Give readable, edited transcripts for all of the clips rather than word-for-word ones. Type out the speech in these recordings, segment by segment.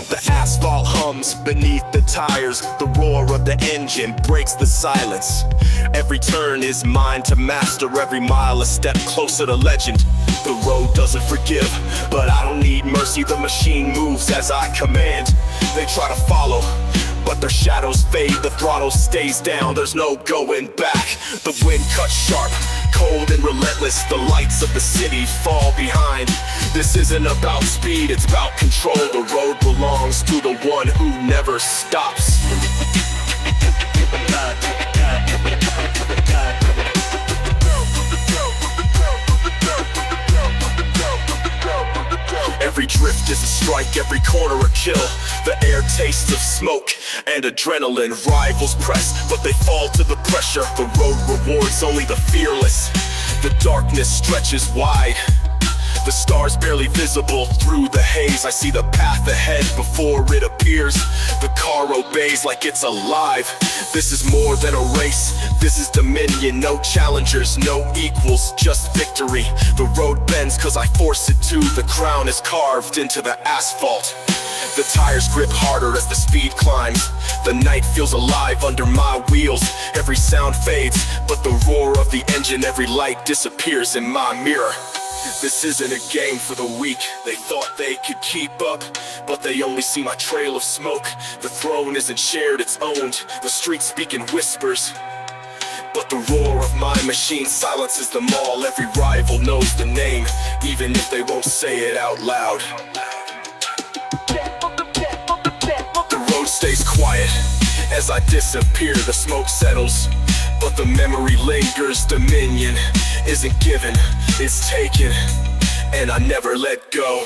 The asphalt hums beneath the tires. The roar of the engine breaks the silence. Every turn is mine to master. Every mile a step closer to legend. The road doesn't forgive, but I don't need mercy. The machine moves as I command. They try to follow, but their shadows fade. The throttle stays down, there's no going back. The wind cuts sharp, cold and relentless. The lights of the city fall behind. This isn't about speed, it's about control. The road belongs to the one who never stops. Every drift is a strike, every corner a kill. The air tastes of smoke and adrenaline. Rivals press, but they fall to the pressure. The road rewards only the fearless. The darkness stretches wide, the stars barely visible through the haze. I see the path ahead before it appears. The car obeys like it's alive. This is more than a race, this is dominion. No challengers, no equals, just victory. The road bends cause I force it to. The crown is carved into the asphalt. The tires grip harder as the speed climbs. The night feels alive under my wheels. Every sound fades, but the roar of the engine, every light disappears in my mirror. This isn't a game for the weak. They thought they could keep up, but they only see my trail of smoke. The throne isn't shared, it's owned. The streets speak in whispers, but the roar of my machine silences them all. Every rival knows the name, even if they won't say it out loud. The road stays quiet as I disappear. The smoke settles, but the memory lingers. Dominion isn't given, it's taken, and I never let go.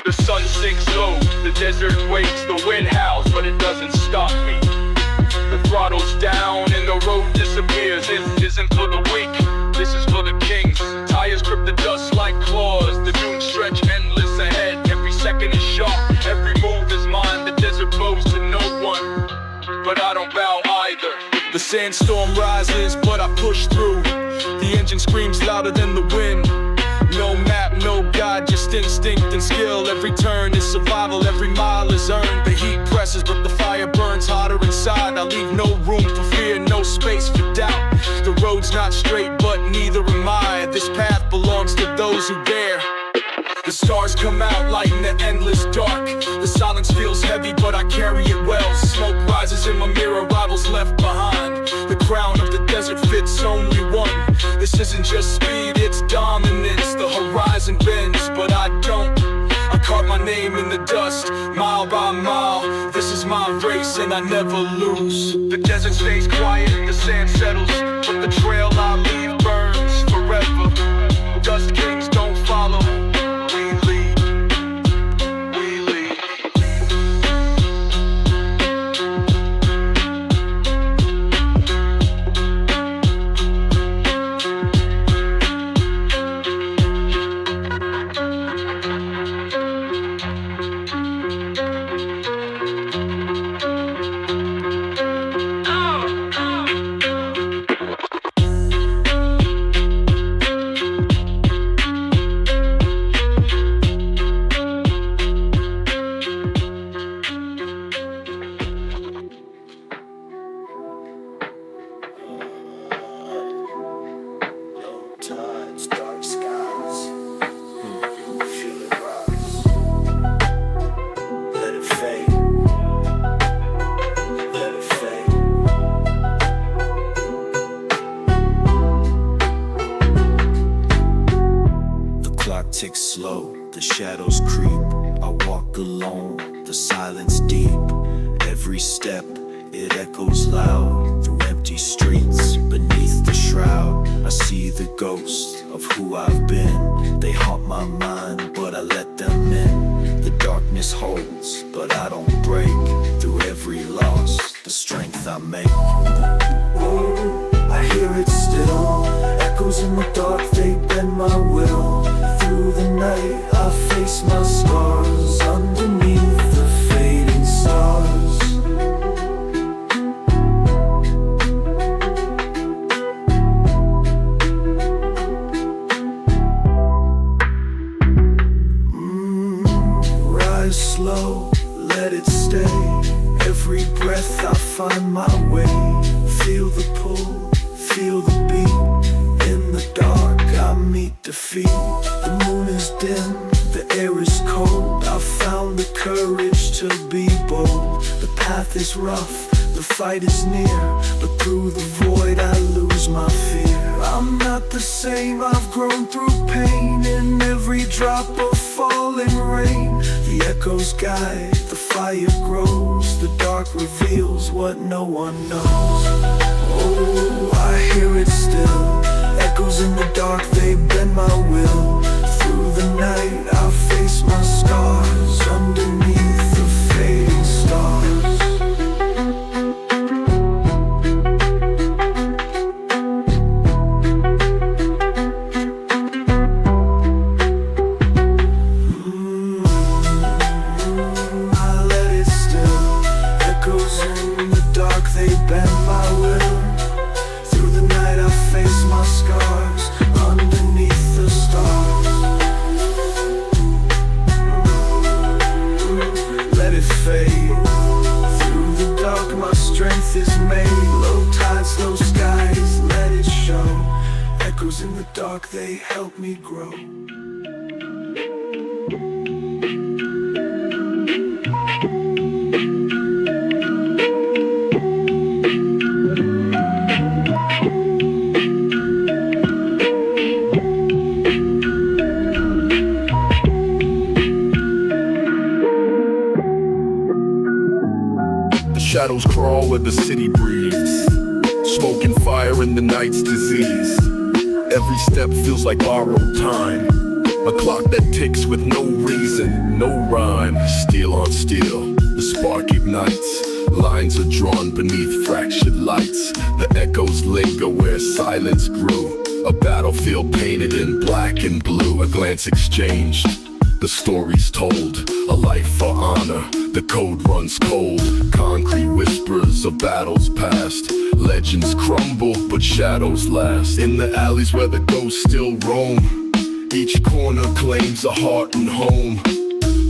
The sun sinks low, the desert waits, the wind howls, but it doesn't stop me. The throttle's down and the road disappears. This isn't for the weak, this is for the kings. Tires grip the dust like claws, the dunes stretch endless ahead. Every second is sharp, every move is mine. The desert bows to no one, but I don't bow either. The sandstorm rises, but I push through. The engine screams louder than the wind. No map, no guide, just instinct and skill. Every turn is survival, every mile is earned. The heat presses, but the fire burns hotter inside. I leave no room for fear, no space for doubt. The road's not straight, but neither am I. This path belongs to those who dare. The stars come out, lighting the endless dark. The silence feels heavy, but I carry it well. Smoke rises in my mirror, rivals left behind. The crown of the desert fits only one. This isn't just speed, it's dominance. The horizon bends, but I don't. I carve my name in the dust, mile by mile. This is my race and I never lose. The desert stays quiet, the sand settles, but the trail I leave burns forever. Dust kings don't follow. Tides, dark skies, feel it rise. Let it fade, let it fade. The clock ticks slow, the shadows creep. I walk alone, the silence deep. Every step, it echoes loud through empty streets. Beneath the shroud, I see the ghost of who I've been. They haunt my mind, but I let them in. The darkness holds, but I don't break. Through every loss, the strength I make. Oh, I hear it still. Echoes in the dark, they bend my will. Through the night, I face my scars. Underneath the fading stars. Slow, let it stay. Every breath I find my way. Feel the pull, feel the beat. In the dark I meet defeat. The moon is dim, the air is cold. I've found the courage to be bold. The path is rough, the fight is near, but through the void I lose my fear. I'm not the same, I've grown through pain. In every drop of falling rain, the echoes guide, the fire grows. The dark reveals what no one knows. Oh, I hear it still. Echoes in the dark, they bend my will. Through the night, I face my scars. Underneath the fading stars. Is made, low tides, low skies, let it show. Echoes in the dark, they help me grow. Shadows crawl where the city breathes. Smoke and fire in the night's disease. Every step feels like borrowed time. A clock that ticks with no reason, no rhyme. Steel on steel, the spark ignites. Lines are drawn beneath fractured lights. The echoes linger where silence grew. A battlefield painted in black and blue. A glance exchanged, the story's told. A life for honor, the code runs cold. Concrete whispers of battles past. Legends crumble, but shadows last. In the alleys where the ghosts still roam, each corner claims a heart and home.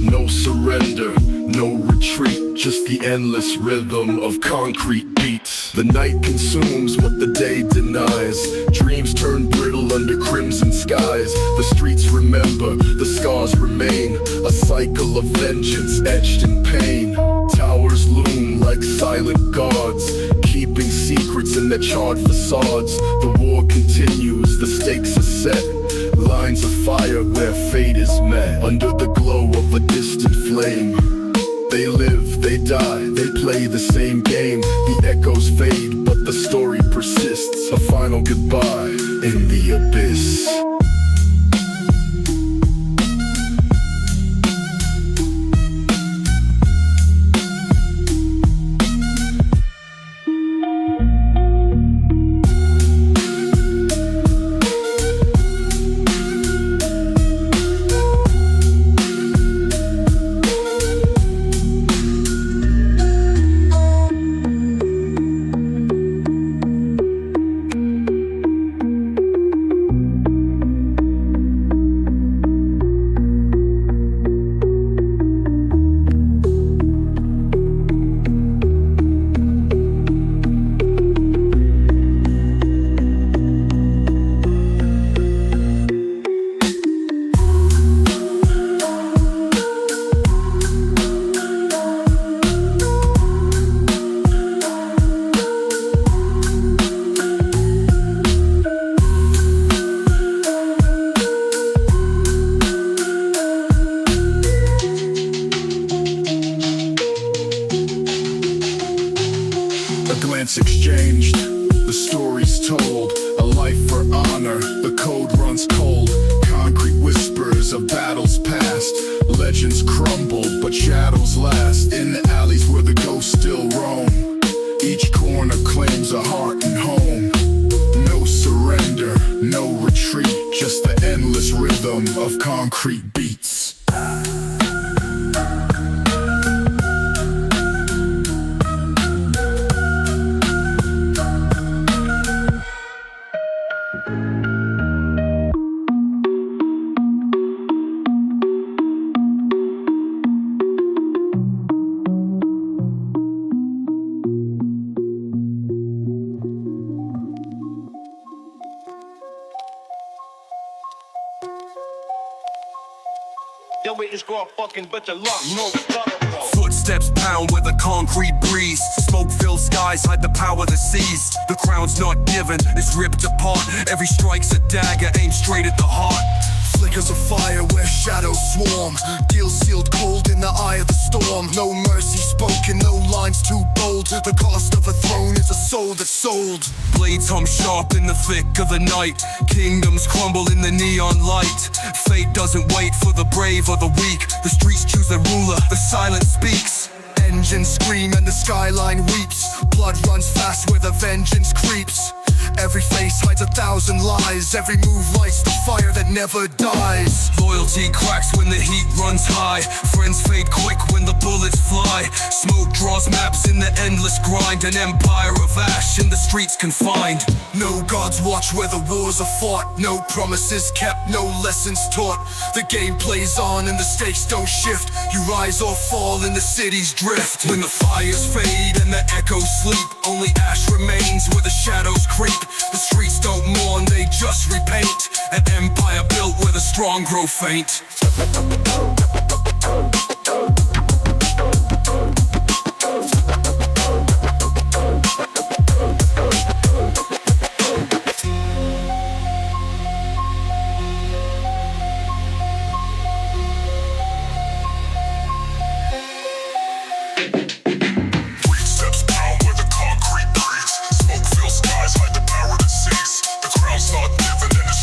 No surrender, no retreat, just the endless rhythm of concrete beats. The night consumes what the day denies. Dreams turn brittle under crimson skies. The streets remember, the scars remain. A cycle of vengeance etched in pain. Towers loom like silent guards, keeping secrets in their charred facades. The war continues, the stakes are set. Lines of fire where fate is met. Under the glow of a distant flame, they live, they die, they play the same game. The echoes fade, but the story persists. A final goodbye in the abyss. Exchanged, the story's told. A life for honor, the code runs cold. Concrete whispers of battles past. Legends crumble, but shadows last. In the alleys where the ghosts still roam, each corner claims a heart and home. No surrender, no retreat, just the endless rhythm of concrete beats. Yo, we just got a fucking bit of luck. No, footsteps pound where the concrete breeze. Smoke fills skies, hide the power that sees. The crown's not given, it's ripped apart. Every strike's a dagger, aimed straight at the heart. Flickers of fire where shadows swarm. Deals sealed cold in the eye of the storm. No mercy spoken, no lines too bold. The cost of a throne is a soul that's sold. Blades hum sharp in the thick of the night. Kingdoms crumble in the neon light. Fate doesn't wait for the brave or the weak. The streets choose their ruler, the silence speaks. Engines scream and the skyline weeps. Blood runs fast where the vengeance creeps. Every face hides 1,000 lies. Every move lights the fire that never dies. Loyalty cracks when the heat runs high. Friends fade quick when the bullets fly. Smoke draws maps in the endless grind. An empire of ash in the streets confined. No gods watch where the wars are fought. No promises kept, no lessons taught. The game plays on and the stakes don't shift. You rise or fall in the city's drift. When the fires fade and the echoes sleep, only ash remains where the shadows creep. The streets don't mourn, they just repaint. An empire built where the strong grow faint. Not living in the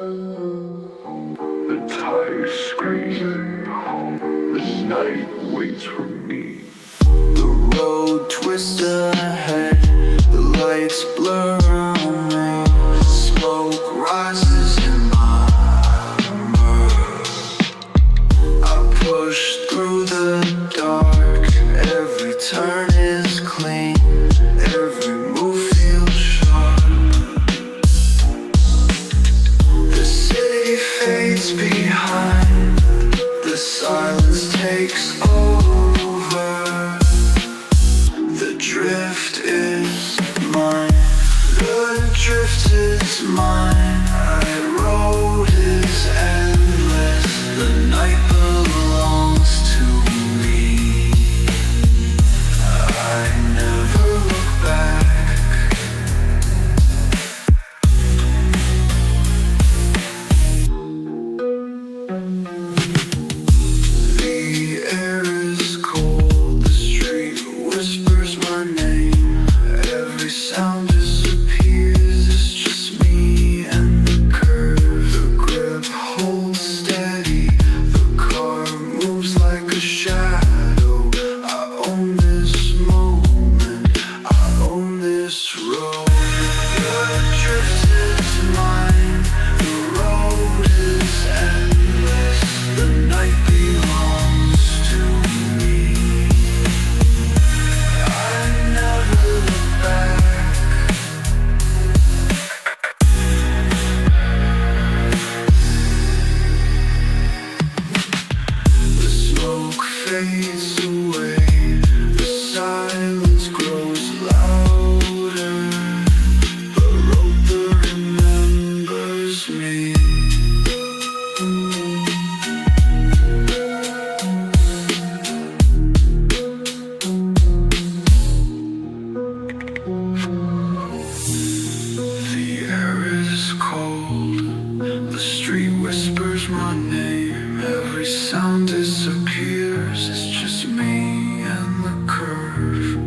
The tide is screaming home. The night waits for me. The road twists ahead. The lights blur around me. Smoke rises in my mirror. I push through the dark. Every turn is clean. Every move feels sharp. The city fades behind. The silence takes over. The drift is mine. The drift is mine. The road is endless. The night belongs to me. I never look back. The air is cold. The street whispers my name. Every sound disappears. It's just me and the curve. The grip holds steady. The car moves like a shadow. I own this moment. I own this road. The drift is mine. The road is endless. The night belongs to me. I never look back. The smoke fades away. The silence grows louder. The road that remembers me. The air is cold. The street whispers my name. Every sound disappears. It's just me and the curve.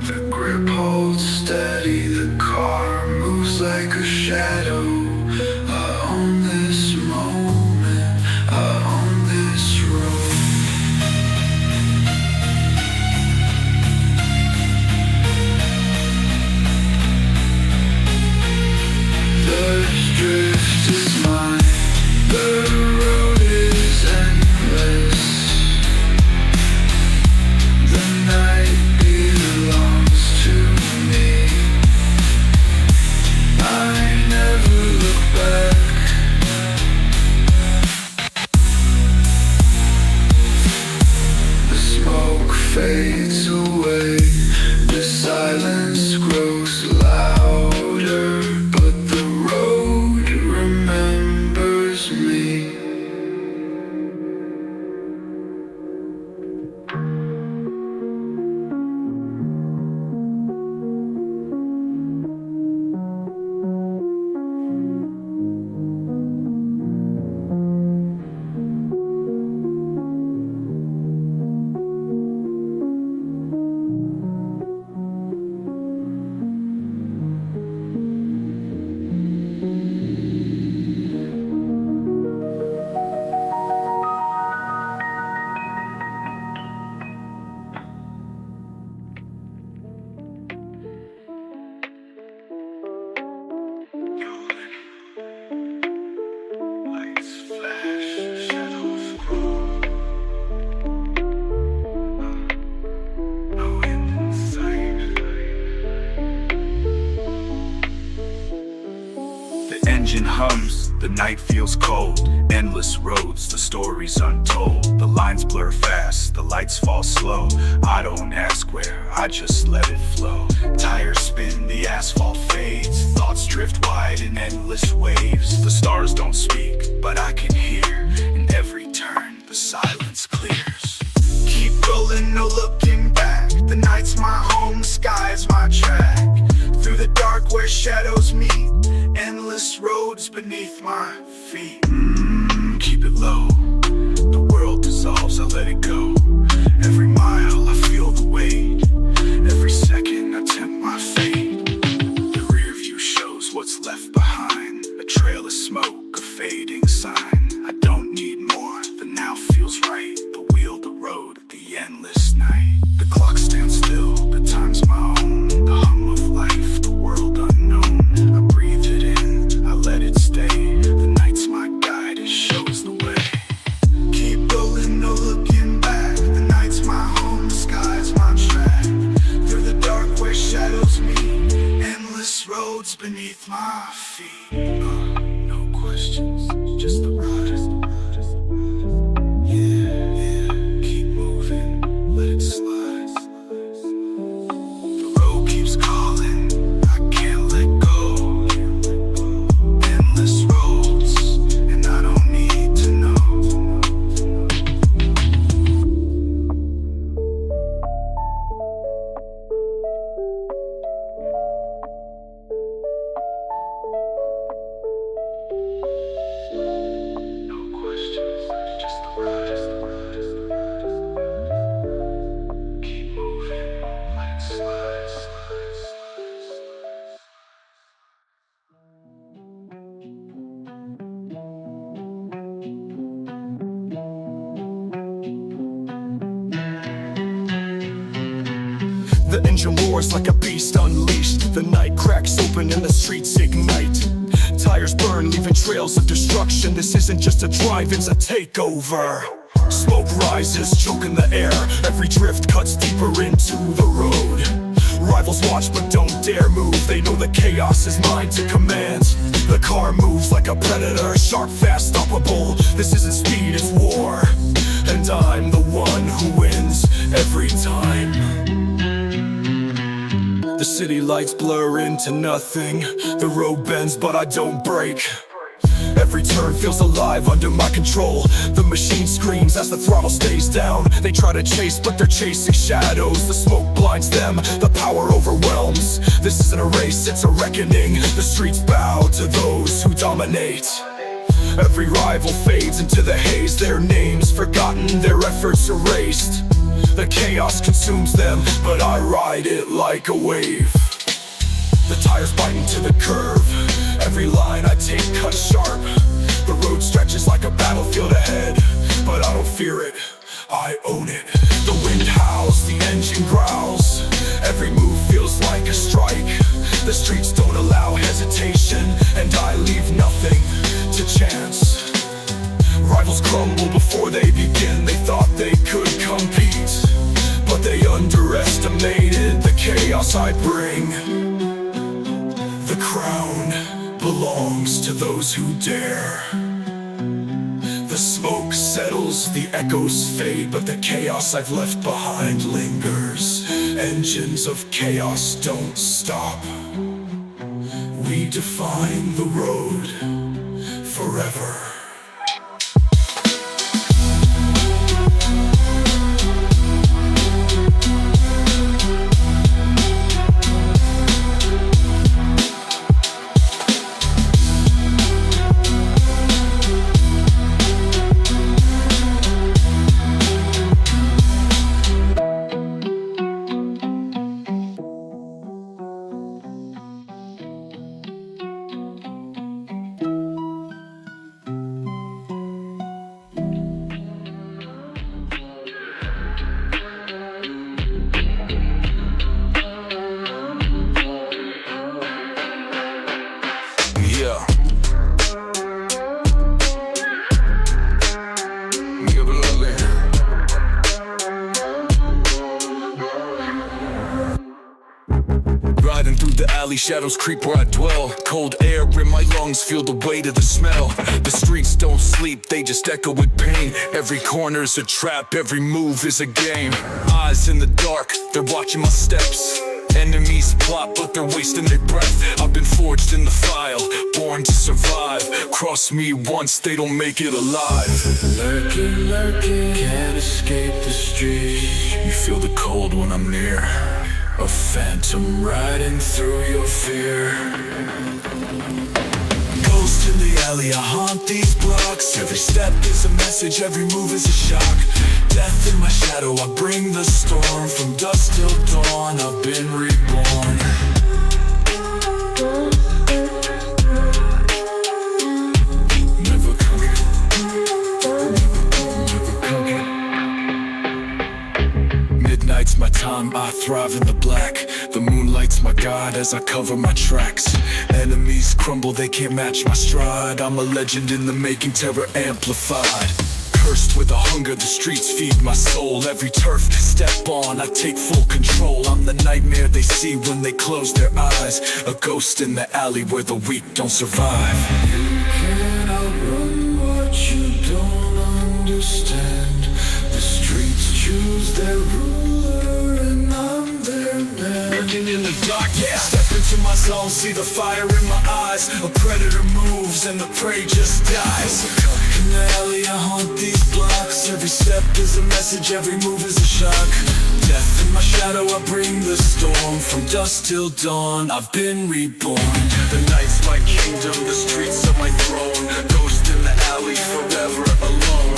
The grip holds steady. The car moves like a shadow. I own this moment. I own this road. The drift is mine. The road is endless. The night belongs to me. I never look back. The smoke fades away. The silence grows louder. But the road remembers me. Lights flash, shadows crawl. No end in sight. The engine hums, the night feels cold. Endless roads, the stories untold. The lines blur fast, the lights fall slow. I don't ask where, I just let it flow. Tires spin, the asphalt fades. Thoughts drift wide in endless waves. The stars don't speak, but I can hear. In every turn, the silence clears. Keep rolling, no looking back. The night's my home, the sky's my track. Through the dark where shadows meet. Endless roads beneath my feet. Keep it low. The world dissolves, I let it go. Every mile I feel the weight. Every second I tempt my fate. The rear view shows what's left behind. A trail of smoke, a fade. The engine roars like a beast unleashed. The night cracks open and the streets ignite. Tires burn, leaving trails of destruction. This isn't just a drive, it's a takeover. Smoke rises, choking the air. Every drift cuts deeper into the road. Rivals watch but don't dare move. They know the chaos is mine to command. The car moves like a predator, sharp, fast, stoppable. This isn't speed, it's war. And I'm the one who wins every time. The city lights blur into nothing. The road bends but I don't break. Every turn feels alive under my control. The machine screams as the throttle stays down. They try to chase but they're chasing shadows. The smoke blinds them, the power overwhelms. This isn't a race, it's a reckoning. The streets bow to those who dominate. Every rival fades into the haze. Their names forgotten, their efforts erased. The chaos consumes them, but I ride it like a wave. The tires bite into the curve. Every line I take cuts sharp. The road stretches like a battlefield ahead, but I don't fear it, I own it. The wind howls, the engine growls. Every move feels like a strike. The streets don't allow hesitation, and I leave nothing to chance. Rivals crumble before they begin. They thought they could compete, but they underestimated the chaos I bring. The crown belongs to those who dare. The smoke settles, the echoes fade, but the chaos I've left behind lingers. Engines of chaos don't stop. We define the road forever. Riding through the alley, shadows creep where I dwell. Cold air in my lungs, feel the weight of the smell. The streets don't sleep, they just echo with pain. Every corner's a trap, every move is a game. Eyes in the dark, they're watching my steps. Enemies plot, but they're wasting their breath. I've been forged in the file, born to survive. Cross me once, they don't make it alive. Lurking, lurking, can't escape the street. You feel the cold when I'm near. A phantom riding through your fear. Ghost in the alley, I haunt these blocks. Every step is a message, every move is a shock. Death in my shadow, I bring the storm. From dusk till dawn, I've been reborn. Never coming, never coming. Midnight's my time, I thrive in the black. The moonlight's my guide as I cover my tracks. Enemies crumble, they can't match my stride. I'm a legend in the making, terror amplified. Cursed with a hunger, the streets feed my soul. Every turf step on, I take full control. I'm the nightmare they see when they close their eyes. A ghost in the alley where the weak don't survive. You can't outrun what you don't understand. The streets choose their ruler and I'm their man. Lurking in the dark, yeah. Step into my zone, see the fire in my eyes. A predator moves and the prey just dies. In the alley, I haunt these blocks. Every step is a message, every move is a shock. Death in my shadow, I bring the storm. From dusk till dawn, I've been reborn. The night's my kingdom, the streets are my throne. Ghost in the alley, forever alone.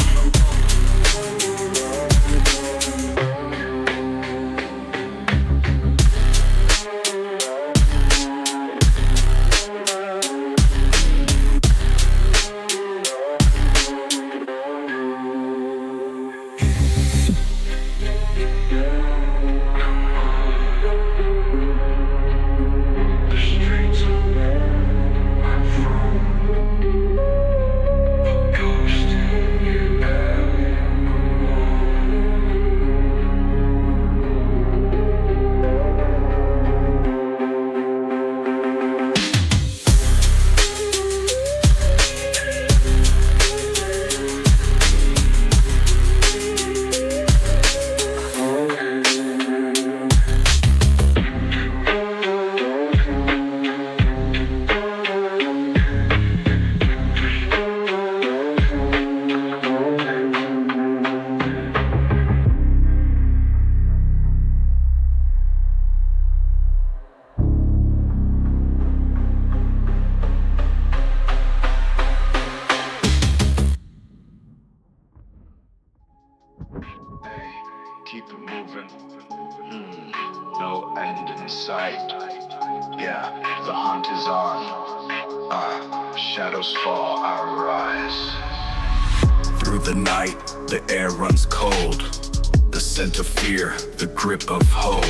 sight. Yeah, the hunt is on. Shadows fall, I rise. Through the night, the air runs cold. The scent of fear, the grip of hold.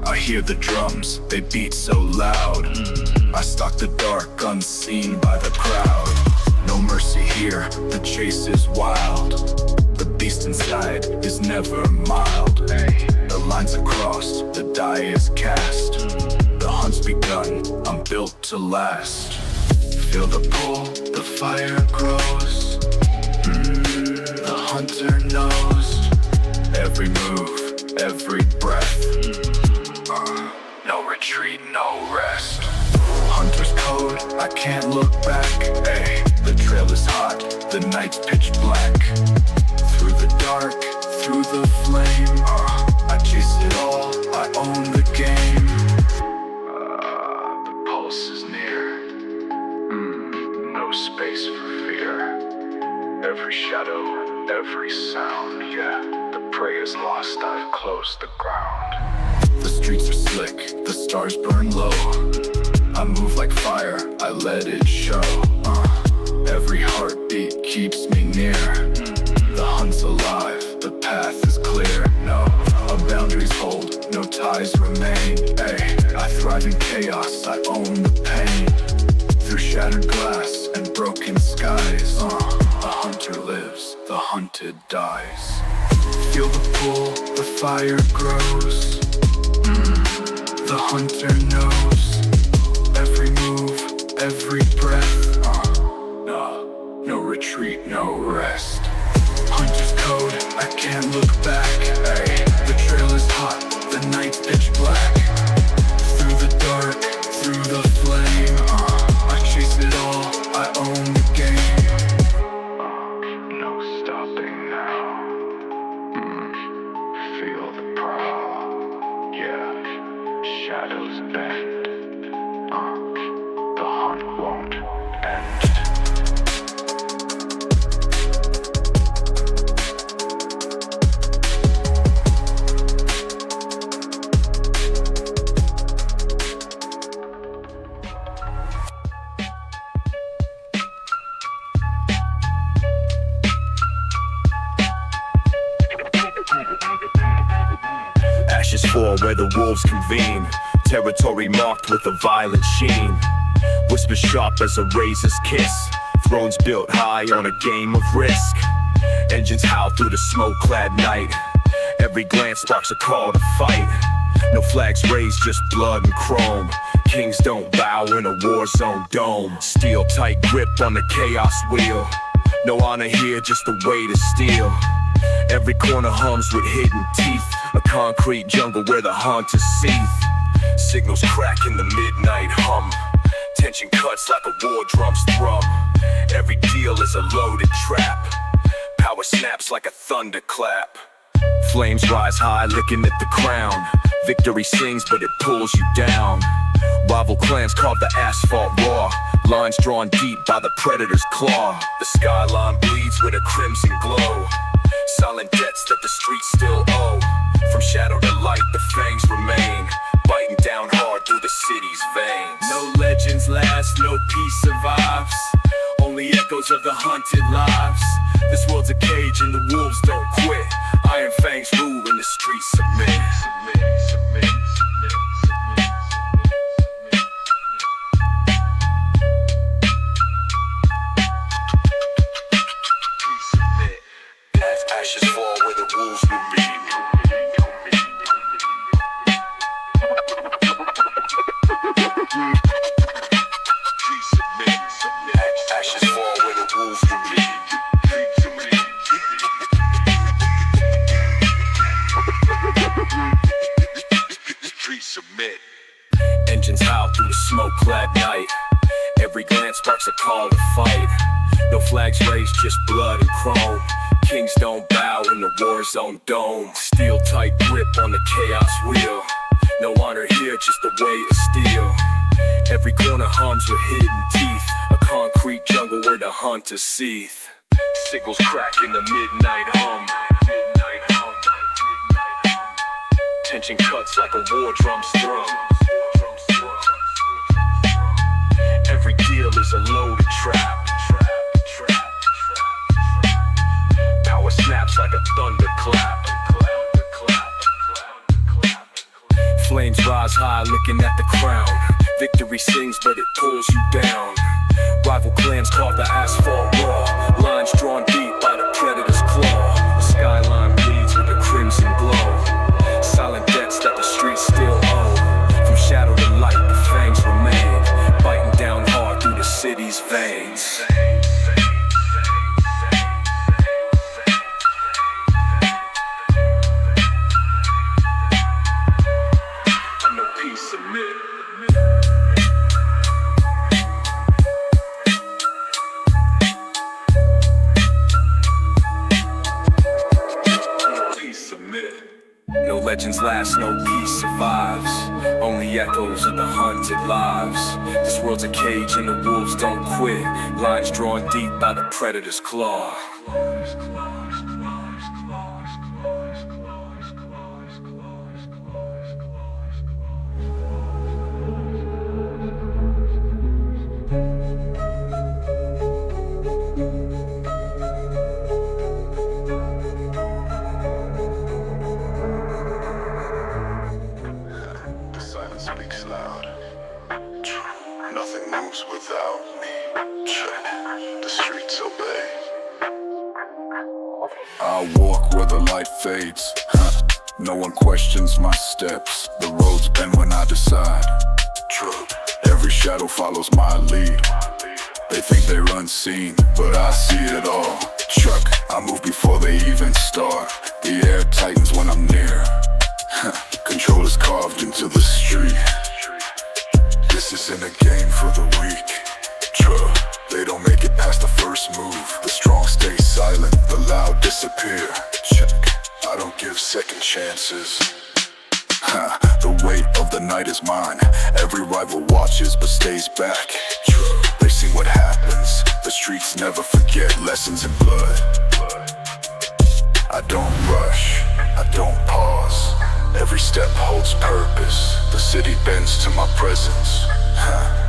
I hear the drums, they beat so loud. I stalk the dark, unseen by the crowd. No mercy here, the chase is wild. The beast inside is never mild. The lines are crossed, the die is cast. The hunt's begun, I'm built to last. Feel the pull, the fire grows. The hunter knows every move, every breath. No retreat, no rest. Hunter's code, I can't look back. Ay, the trail is hot, the night's pitch black. Through the dark, through the flame, I chase it all, I own the game. The pulse is near. No space for fear. Every shadow, every sound, yeah. The prey is lost, I've closed the ground. The streets are slick, the stars burn low. I move like fire, I let it show. Every heartbeat keeps me near. The hunt's alive, the path is clear. No boundaries hold, no ties remain. Ay, I thrive in chaos, I own the pain. Through shattered glass and broken skies, the hunter lives, the hunted dies. Feel the pull, the fire grows. The hunter knows every move, every breath. No retreat, no rest. Hunter's code, I can't look back. Ay, the trail is hot, the night's pitch black. Through the dark, through the flame, I chase it all, I own the game. No stopping now. Feel the prowl. Yeah, shadows bend. The hunt won't end. Ashes fall where the wolves convene. Territory marked with a violent sheen. Whisper sharp as a razor's kiss. Thrones built high on a game of risk. Engines howl through the smoke-clad night. Every glance sparks a call to fight. No flags raised, just blood and chrome. Kings don't bow in a war zone dome. Steel tight grip on the chaos wheel. No honor here, just the weight of steel. Every corner hums with hidden teeth. A concrete jungle where the hunters seethe. Signals crack in the midnight hum. Tension cuts like a war drum's thrum. Every deal is a loaded trap. Power snaps like a thunderclap. Flames rise high, licking at the crown. Victory sings, but it pulls you down. Rival clans carve the asphalt raw. Lines drawn deep by the predator's claw. The skyline bleeds with a crimson glow. Silent debts that the streets still owe. From shadow to light, the fangs remain, biting down hard through the city's veins. No legends last, no peace survives. Only echoes of the hunted lives. This world's a cage and the wolves don't quit. Iron fangs rule and the streets submit. Ashes fall where the wolves will be. Ashes fall where the wolves will be. Streets submit. Engines howl through the smoke-clad night. Every glance sparks a call to fight. No flags raised, just blood and chrome. Kings don't bow in the war zone dome. Steel tight grip on the chaos wheel. No honor here, just the weight of steel. Every corner hums with hidden teeth. A concrete jungle where the hunters seethe. Signals crack in the midnight hum. Tension cuts like a war drum's drum. Every deal is a loaded trap. Power snaps like a thunderclap. Flames rise high looking at the crown. Victory sings but it pulls you down. Rival clans carve the asphalt raw. Lines drawn deep by the predator's claw. The skyline bleeds with a crimson glow. Silent debts that the streets still owe. From shadow to light the fangs remain, biting down hard through the city's veins. No legends last, no peace survives. Only echoes of the hunted lives. This world's a cage and the wolves don't quit. Lines drawn deep by the predator's claw. Speaks loud. Nothing moves without me. Check. The streets obey. I walk where the light fades. No one questions my steps. The roads bend when I decide. True. Every shadow follows my lead. They think they're unseen, but I see it all. Truck, I move before they even start. The air tightens when I'm near. Control is carved into the street. This isn't a game for the weak. True, they don't make it past the first move. The strong stay silent, the loud disappear. Check, I don't give second chances. The weight of the night is mine. Every rival watches but stays back. True, they've seen what happens. The streets never forget lessons in blood. I don't rush, I don't pause. Every step holds purpose. The city bends to my presence.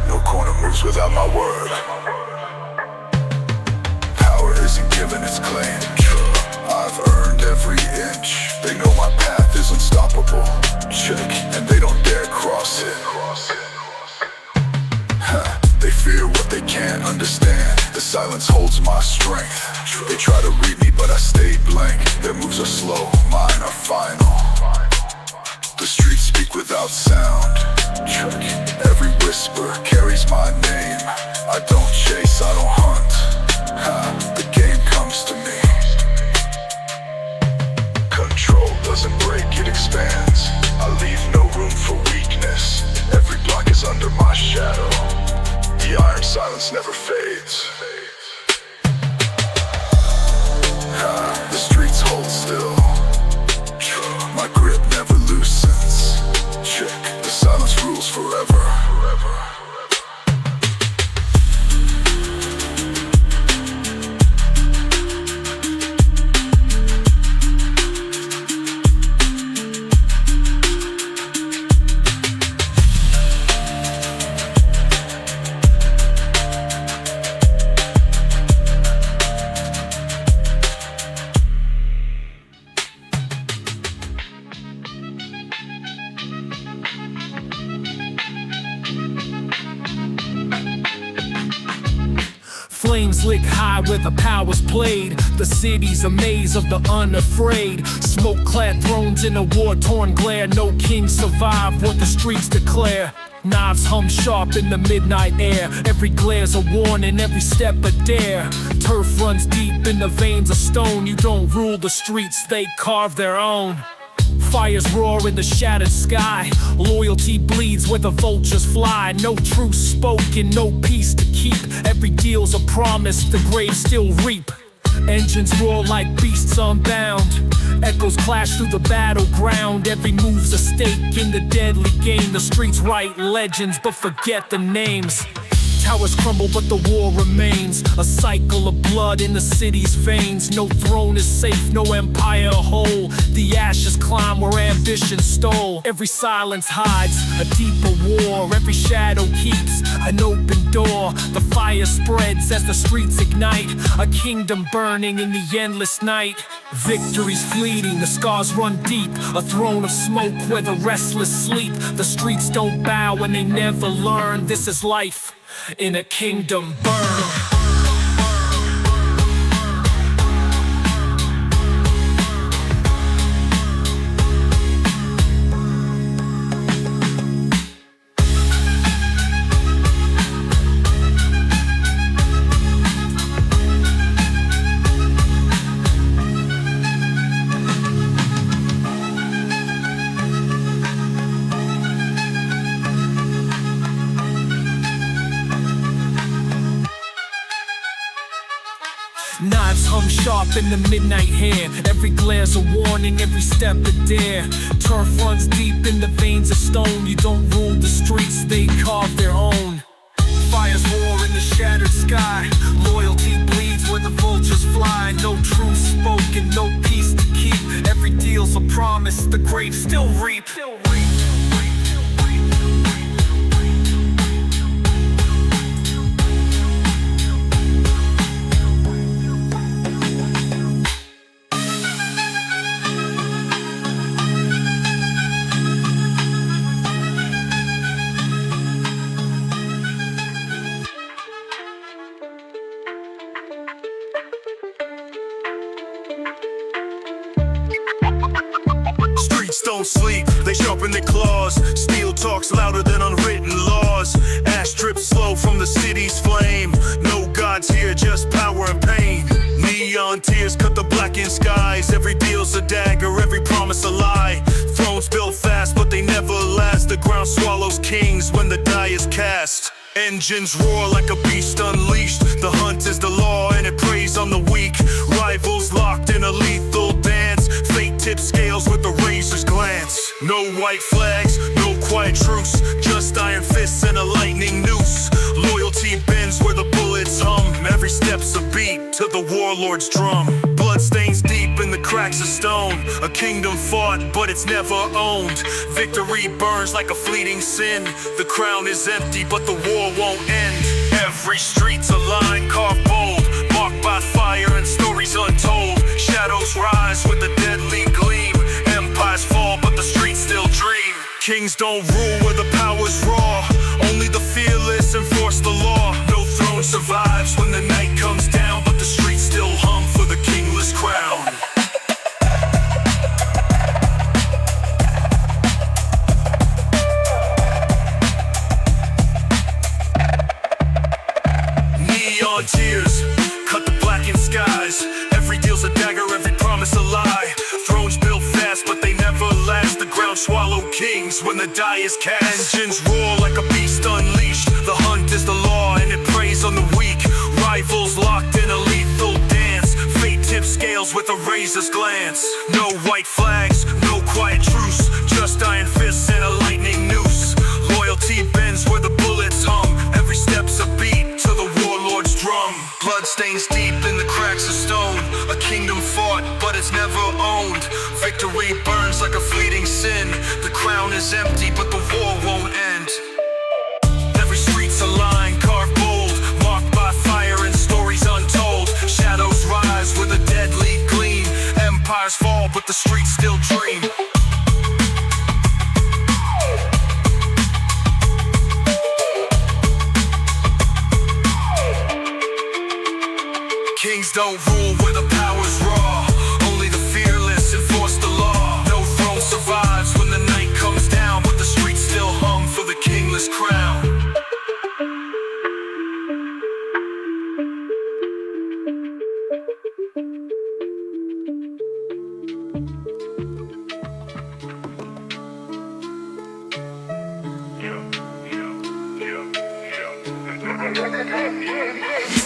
No corner moves without my word. Power isn't given, it's claimed. I've earned every inch. They know my path is unstoppable. Check, and they don't dare cross it. They fear what they can't understand. The silence holds my strength. They try to read me but I stay blank. Their moves are slow, mine are final. The streets speak without sound. Check. Every whisper carries my name. I don't chase, I don't hunt. The game comes to me. Control doesn't break, it expands. I leave no room for weakness. Every block is under my shadow. The iron silence never fades. The streets hold still. My grip never loosens. Check, the silence rules forever. Flames lick high where the power's played. The city's a maze of the unafraid. Smoke-clad thrones in a war-torn glare. No king survive what the streets declare. Knives hum sharp in the midnight air. Every glare's a warning, every step a dare. Turf runs deep in the veins of stone. You don't rule the streets, they carve their own. Fires roar in the shattered sky. Loyalty bleeds where the vultures fly. No truce spoken, no peace to keep. Every deal's a promise, the grave still reap. Engines roar like beasts unbound. Echoes clash through the battleground. Every move's a stake in the deadly game. The streets write legends but forget the names. Towers crumble but the war remains, a cycle of blood in the city's veins. No throne is safe, no empire whole. The ashes climb where ambition stole. Every silence hides a deeper war. Every shadow keeps an open door. The fire spreads as the streets ignite, a kingdom burning in the endless night. Victory's fleeting, the scars run deep, a throne of smoke where the restless sleep. The streets don't bow and they never learn. This is life in a kingdom burn. Knives hum sharp in the midnight air. Every glare's a warning, every step a dare. Turf runs deep in the veins of stone. You don't rule the streets, they carve their own. Fires roar in the shattered sky. Loyalty bleeds where the vultures fly. No truth spoken, no peace to keep. Every deal's a promise, the grave still reap. Don't sleep, they sharpen their claws. Steel talks louder than unwritten laws. Ash drips slow from the city's flame. No gods here, just power and pain. Neon tears cut the blackened skies. Every deal's a dagger, every promise a lie. Thrones built fast, but they never last. The ground swallows kings when the die is cast. Engines roar like a beast unleashed. The hunt is the law and it preys on the weak. Rivals locked in a lethal dance. Fate tips scales with the razor's glance. No white flags, no quiet truce. Just iron fists and a lightning noose. Loyalty bends where the bullets hum. Every step's a beat to the warlord's drum. Blood stains deep in the cracks of stone. A kingdom fought, but it's never owned. Victory burns like a fleeting sin. The crown is empty, but the war won't end. Every street's a line carved bold, marked by fire and stories untold. Shadows rise with a deadly gleam. Empires fall, but the streets still dream. Kings don't rule where the power's raw. Only the fearless enforce the law. No throne survives when the night comes down, but the streets still hum for the kingless crown. Neon tears cut the blackened skies. Every deal's a dagger, every promise a lie. Thrones built fast, but they never last. The ground swallow kings when the die is cast. Engines roar like a beast unleashed. The hunt is the law and it preys on the weak. Rivals locked in a lethal dance. Fate tips scales with a razor's glance. No white flags, no quiet truce. Just iron fists and a lightning noose. Loyalty bends where the bullets hum. Every step's a beat to the warlord's drum. Blood stains deep in the cracks of stone. A kingdom fought, but it's never owned. Victory burns like a fleeting sin. The crown is empty, but the war won't end. Every street's a line carved bold, marked by fire and stories untold. Shadows rise with a deadly gleam. Empires fall, but the streets still dream. Kings don't rule where the power's raw. Only the fearless enforce the law. No throne survives when the night comes down, but the streets still hum for the kingless crown.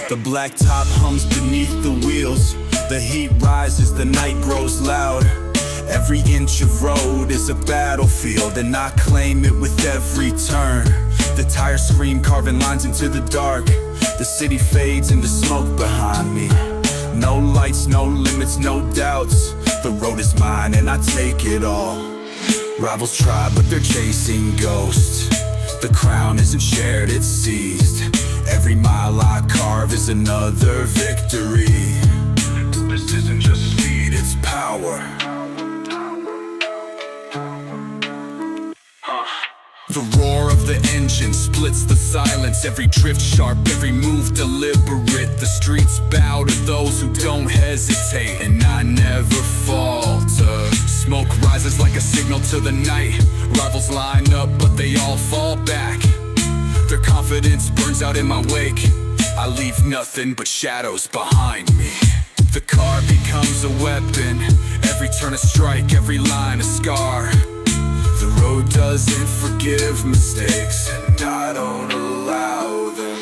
The black top hums beneath the wheels. The heat rises, the night grows loud. Every inch of road is a battlefield, and I claim it with every turn. The tires scream, carving lines into the dark. The city fades into smoke behind me. No lights, no limits, no doubts. The road is mine and I take it all. Rivals try but they're chasing ghosts. The crown isn't shared, it's seized. Every mile I carve is another victory. This isn't just speed, it's power. The roar of the engine splits the silence. Every drift sharp, every move deliberate. The streets bow to those who don't hesitate, and I never falter. Smoke rises like a signal to the night. Rivals line up, but they all fall back. Their confidence burns out in my wake. I leave nothing but shadows behind me. The car becomes a weapon. Every turn a strike, every line a scar. The road doesn't forgive mistakes, and I don't allow them.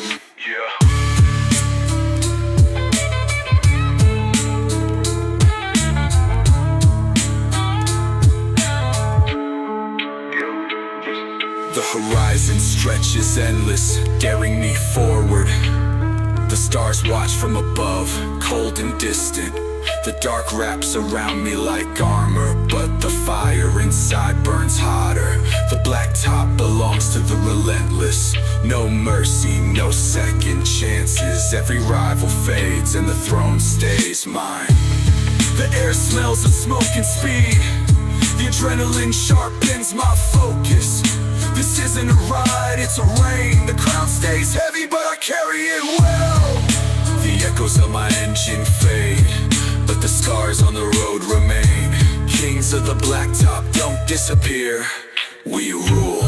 The horizon stretches endless, daring me forward. The stars watch from above, cold and distant. The dark wraps around me like armor, but the fire inside burns hotter. The black top belongs to the relentless. No mercy, no second chances. Every rival fades and the throne stays mine. The air smells of smoke and speed. The adrenaline sharpens my focus. This isn't a ride, it's a rain. The crown stays heavy, but I carry it well. The echoes of my engine fade, but the scars on the road remain. Kings of the blacktop don't disappear, we rule.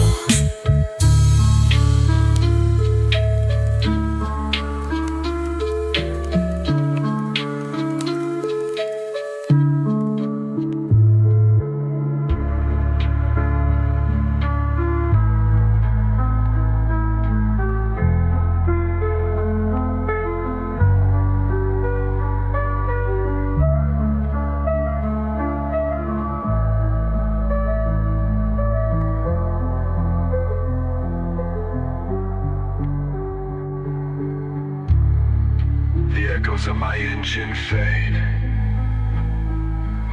The echoes of my engine fade,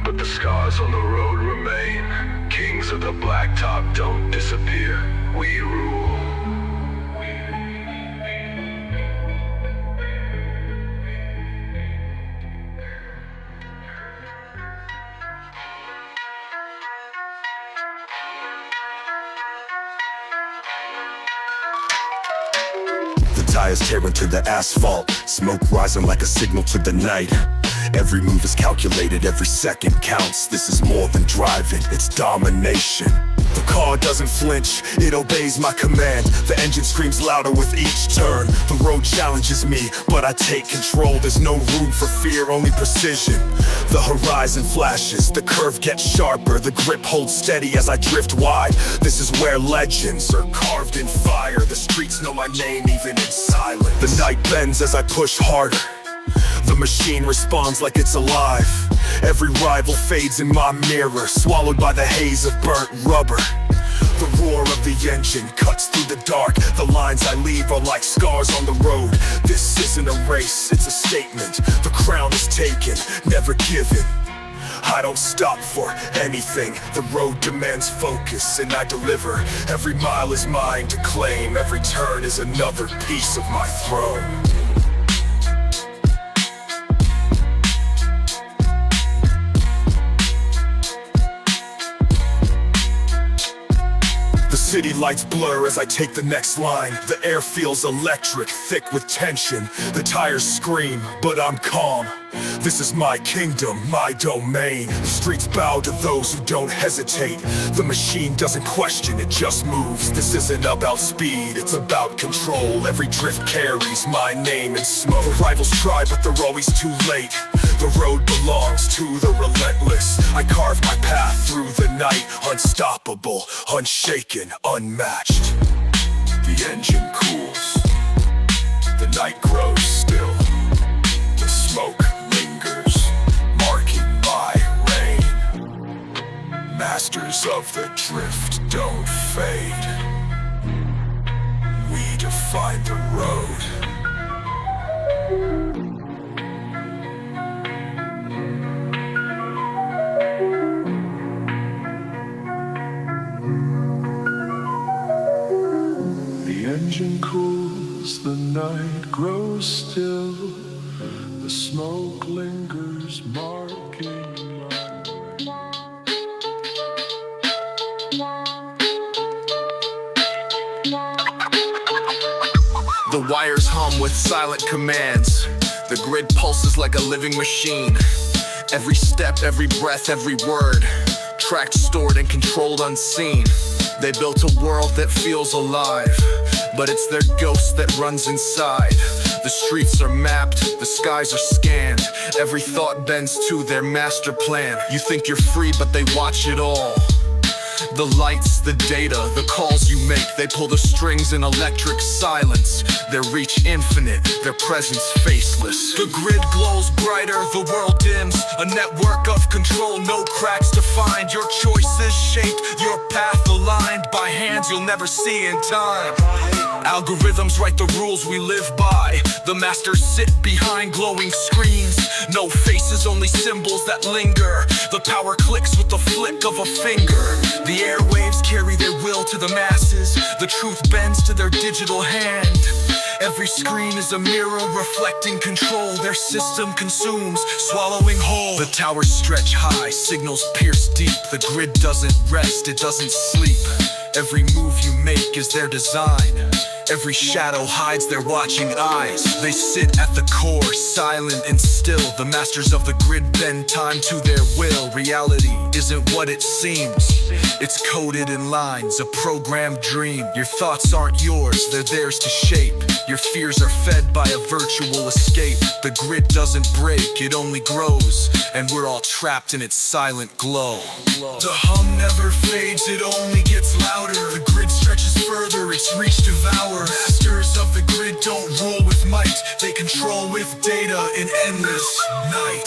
but the scars on the road remain. Kings of the blacktop don't disappear, we rule. Tires tear into the asphalt, smoke rising like a signal to the night. Every move is calculated, every second counts. This is more than driving, it's domination. The car doesn't flinch, it obeys my command. The engine screams louder with each turn. The road challenges me, but I take control. There's no room for fear, only precision. The horizon flashes, the curve gets sharper. The grip holds steady as I drift wide. This is where legends are carved in fire. The streets know my name even in silence. The night bends as I push harder. The machine responds like it's alive. Every rival fades in my mirror, swallowed by the haze of burnt rubber. The roar of the engine cuts through the dark. The lines I leave are like scars on the road. This isn't a race, it's a statement. The crown is taken, never given. I don't stop for anything. The road demands focus and I deliver. Every mile is mine to claim. Every turn is another piece of my throne. The city lights blur as I take the next line. The air feels electric, thick with tension. The tires scream, but I'm calm. This is my kingdom, my domain. The streets bow to those who don't hesitate. The machine doesn't question, it just moves. This isn't about speed, it's about control. Every drift carries my name in smoke. The rivals try, but they're always too late. The road belongs to the relentless. I carve my path through the night, unstoppable, unshaken, unmatched. The engine cools, the night grows still. The smoke lingers, marking my reign. Masters of the drift don't fade. The smoke lingers, marking my way. The wires hum with silent commands. The grid pulses like a living machine. Every step, every breath, every word, tracked, stored, and controlled unseen. They built a world that feels alive, but it's their ghost that runs inside. The streets are mapped, the skies are scanned. Every thought bends to their master plan. You think you're free, but they watch it all. The lights, the data, the calls you make, they pull the strings in electric silence. Their reach infinite, their presence faceless. The grid glows brighter, the world dims. A network of control, no cracks to find. Your choices shaped, your path aligned by hands you'll never see in time. Algorithms write the rules we live by. The masters sit behind glowing screens. No faces, only symbols that linger. The power clicks with the flick of a finger. The airwaves carry their will to the masses. The truth bends to their digital hand. Every screen is a mirror reflecting control. Their system consumes, swallowing whole. The towers stretch high, signals pierce deep. The grid doesn't rest, it doesn't sleep. Every move you make is their design. Every shadow hides their watching eyes. They sit at the core, silent and still. The masters of the grid bend time to their will. Reality isn't what it seems. It's coded in lines, a programmed dream. Your thoughts aren't yours, they're theirs to shape. Your fears are fed by a virtual escape. The grid doesn't break, it only grows. And we're all trapped in its silent glow. The hum never fades, it only gets louder. The grid stretches further, its reach devours. Masters of the grid don't rule with might. They control with data in endless night.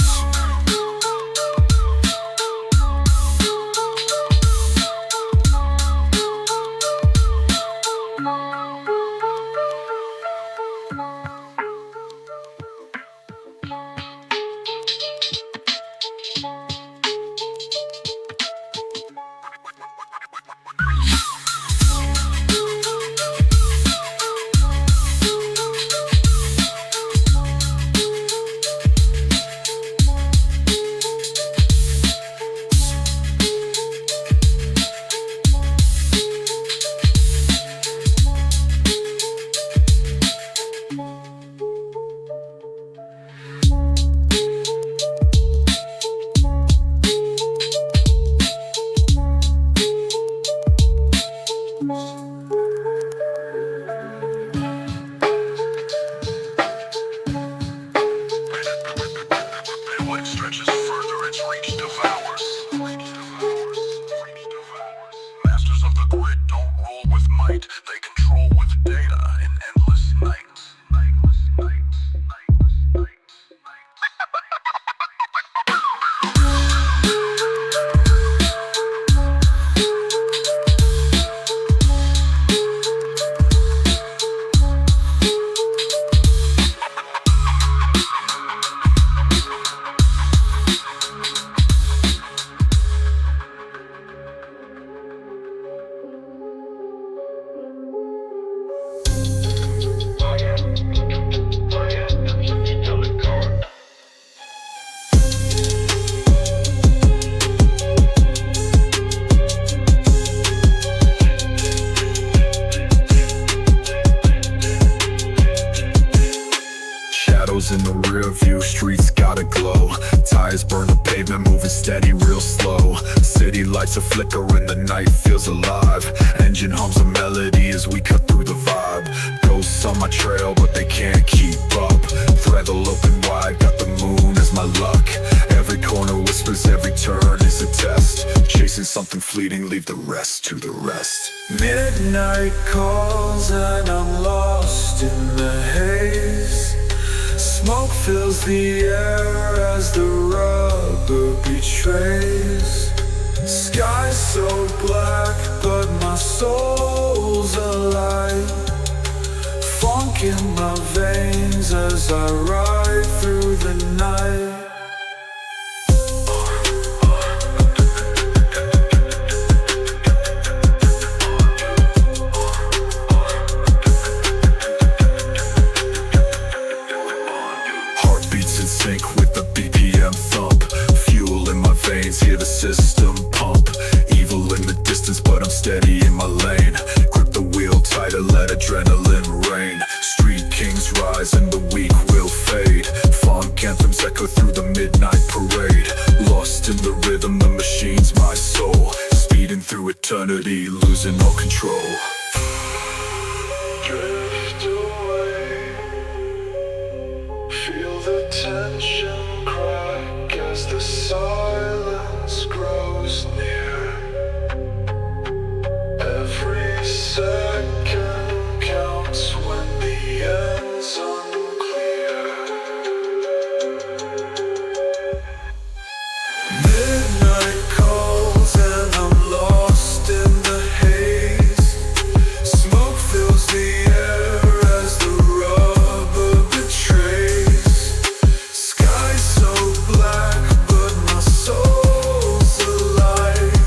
Stretches further, its reach devours. Masters of the grid don't rule with might. They control with data in endless nights. In the rear view, streets gotta glow. Tires burn the pavement, moving steady, real slow. City lights a flicker and the night feels alive. Engine hums a melody as we cut through the vibe. Ghosts on my trail, but they can't keep up. Threadle open wide, got the moon as my luck. Every corner whispers, every turn is a test. Chasing something fleeting, leave the rest to the rest. Midnight calls and I'm lost in the haze. Smoke fills the air as the rubber betrays. Sky so black, but my soul's alive. Phonk in my veins as I ride through the night. beats in sync with the BPM thump. Fuel in my veins, hear the system pump. Evil in the distance, but I'm steady in my lane. Grip the wheel tighter, let adrenaline rain. Street kings rise and the weak will fade. Phonk anthems echo through the midnight parade. Lost in the rhythm, the machine's my soul. Speeding through eternity, losing all control. Drift away. Feel the tension crack as the silence grows near. Every second counts when the end's unclear. Midnight calls and I'm lost in the haze. Smoke fills the air as the rubber betrays. Sky so black but my soul's alive.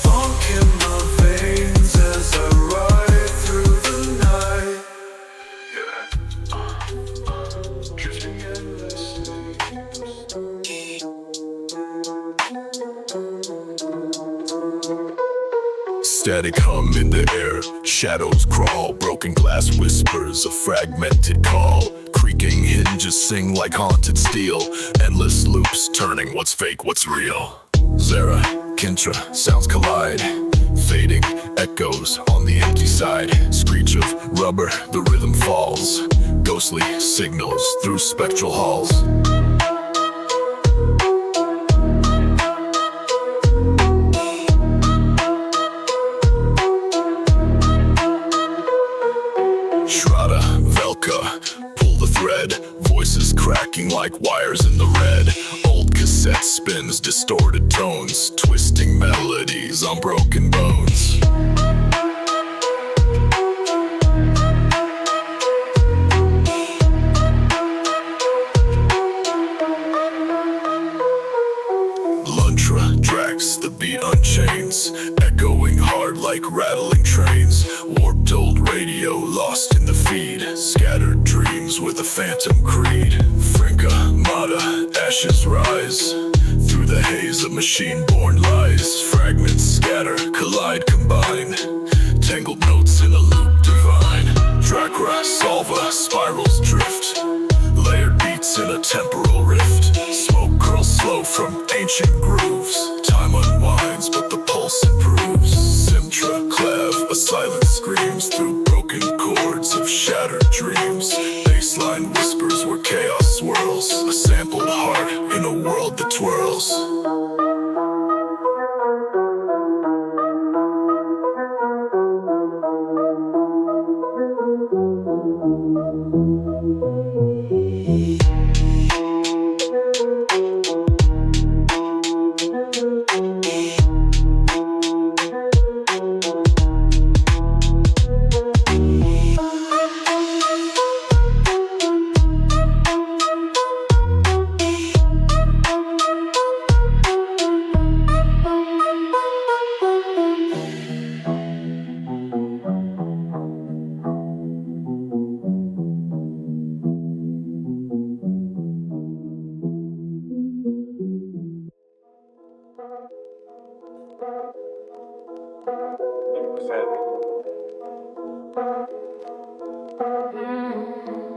Phonk in my veins as I ride through the night. Drifting endlessly. Static hum in the air, shadows crawl. Broken glass whispers, a fragmented call. Creaking hinges sing like haunted steel. Endless loops turning what's fake, what's real. Zara, Kintra, sounds collide. Fading echoes on the empty side. Screech of rubber, the rhythm falls. Ghostly signals through spectral halls. Shroud, Velka, pull the thread. Voices cracking like wires in the red. Old cassette spins, distorted tones. Twisting melodies on broken bones. Luntra tracks, the beat unchains. Echoing hard like rattling trains. Warped old radio lost in the feed. Scattered dreams with a phantom creed. Frinka, Mata, ashes rise. Through the haze of machine-born lies. Fragments scatter, collide, combine. Tangled notes in a loop divine. Drakra, Salva, spirals drift. Layered beats in a temporal rift. Smoke curls slow from ancient grooves. Time unwinds but the pulse improves. Simtra, Clav, a silence screams through broken chords of shattered dreams. Bassline whispers where chaos swirls. A sampled heart in a world that twirls.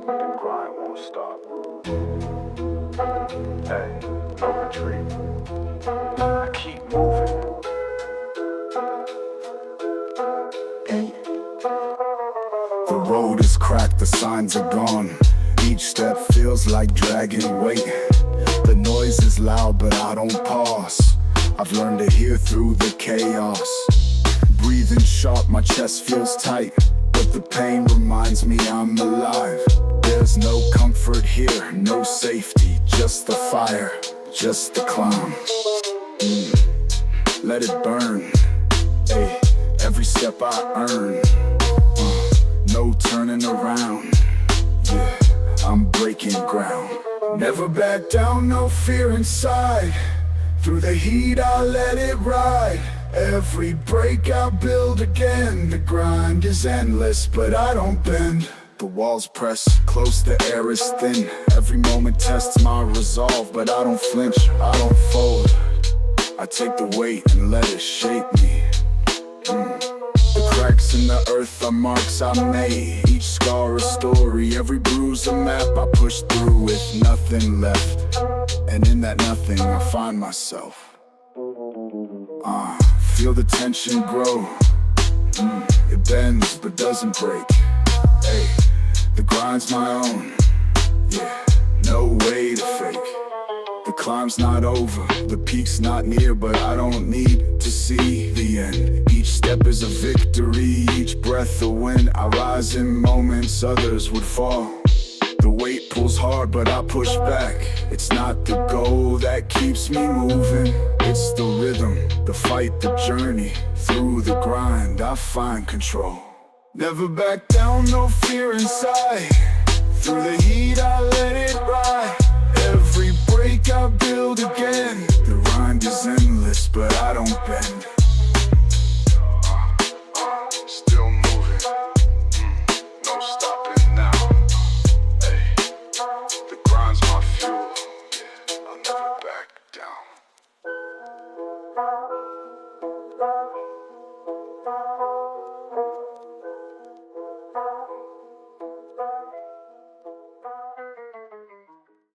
The grind won't stop. Hey, no retreat. I keep moving. The road is cracked, the signs are gone. Each step feels like dragging weight. The noise is loud, but I don't pause. I've learned to hear through the chaos. Breathing sharp, my chest feels tight, but the pain reminds me I'm alive. There's no comfort here, no safety, just the fire, just the climb. Let it burn, hey, every step I earn. No turning around, yeah, I'm breaking ground. Never back down, no fear inside. Through the heat I let it ride. Every break I build again. The grind is endless, but I don't bend. The walls press close, the air is thin. Every moment tests my resolve, but I don't flinch, I don't fold. I take the weight and let it shape me. The cracks in the earth are marks I made. Each scar a story, every bruise a map. I push through with nothing left, and in that nothing I find myself. Feel the tension grow. It bends but doesn't break. Hey, the grind's my own. Yeah, no way to fake. The climb's not over, the peak's not near, but I don't need to see the end. Each step is a victory, each breath a win. I rise in moments others would fall. The weight pulls hard, but I push back. It's not the goal that keeps me moving, it's the rhythm, the fight, the journey. Through the grind, I find control. Never back down, no fear inside. Through the heat, I let it ride.